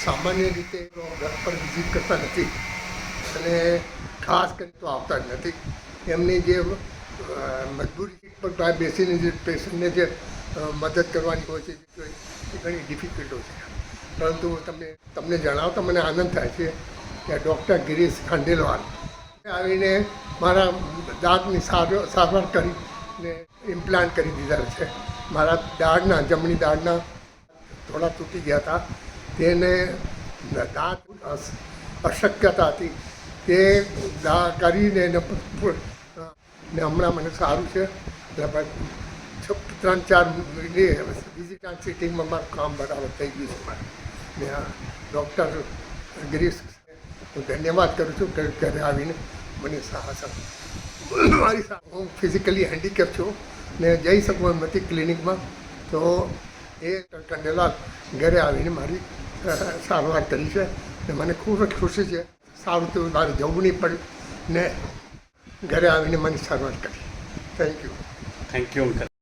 સામાન્ય રીતે ઘર પર વિઝિટ કરતા નથી અને ખાસ કરી તો આવતા જ નથી. એમની જે મજબૂરી પર બહાર બેસીને જે પેશન્ટને જે મદદ કરવાની હોય છે એ ઘણી ડિફિકલ્ટ હોય છે. પરંતુ તમને જણાવતા મને આનંદ થાય છે કે ડૉક્ટર ગિરીશ ખંડેલવાલ આવીને મારા દાંતની સારવાર કરીને ઇમ્પ્લાન્ટ કરી દીધા છે. મારા જમણી દાઢના થોડા તૂટી ગયા હતા, તેને દાંત અશક્યતા હતી તે કરીને ને હમણાં મને સારું છે. લગભગ 3-4 વિઝિટ સિટિંગમાં મારું કામ બરાબર થઈ ગયું છે મારે. ને આ ડૉક્ટર ગિરીશ હું ધન્યવાદ કરું છું કે ઘરે આવીને મને સાહસ મારી હું ફિઝિકલી હેન્ડીકેપ છું ને જઈ શકું એમ નથી ક્લિનિકમાં, તો એ કંડેલાલ ઘરે આવીને મારી સારવાર કરી છે ને મને ખૂબ જ ખુશી છે. સારું તો મારે જવું નહીં પડ્યું ને ઘરે આવીને મને સારવાર કરી. Thank you. Thank you uncle.